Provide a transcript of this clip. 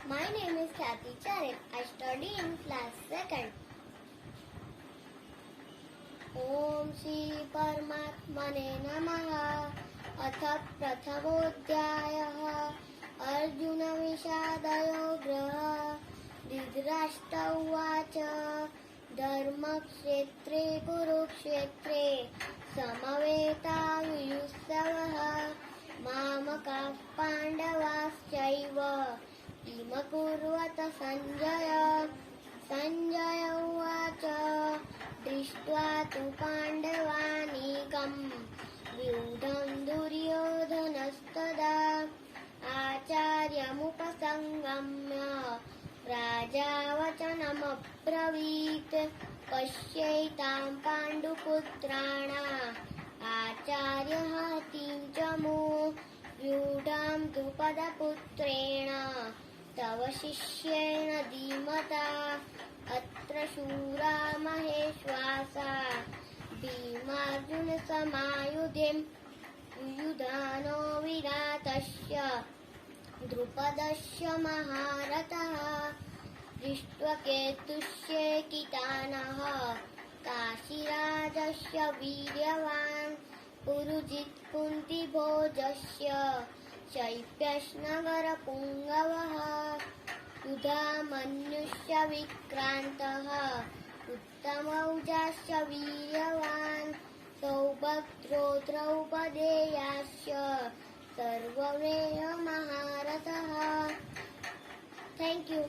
My name is Kathy Charit. I study in class 2nd. ॐ श्री परमात्मने नमः। अथ प्रथमोऽध्यायः। अर्जुन विषादयोगः। धृतराष्ट्र उवाच धर्मक्षेत्रे कुरुक्षेत्रे समवेतायुयुत्सवः मामकाः पाण्डवाश्चैव किमकुर्वत सञ्जय। सञ्जय उवाच दृष्ट्वा तु पाण्डवानीकं व्यूढं दुर्योधनस्तदा आचार्यमुपसंगम्य राजा वचनमब्रवीत् पश्यैतां पाण्डुपुत्राणा आचार्यः हतीं च मो व्यूढां द्रुपदपुत्रेण तव शिष्येण धीमता अत्र शूरा महेश्वासा भीमार्जुनसमायुधिं युयुधानो विराटस्य द्रुपदस्य महारथः दृष्ट्वेतुश्चेकितानः काशीराजस्य वीर्यवान् पुरुजित् कुन्तिभोजस्य शैप्यश्नगरपुङ्गवः युधामन्युश्च विक्रान्तः उत्तमौजाश्च वीर्यवान् सौभद्रो द्रौपदेयाश्च सर्वमेव महारथः। Thank you.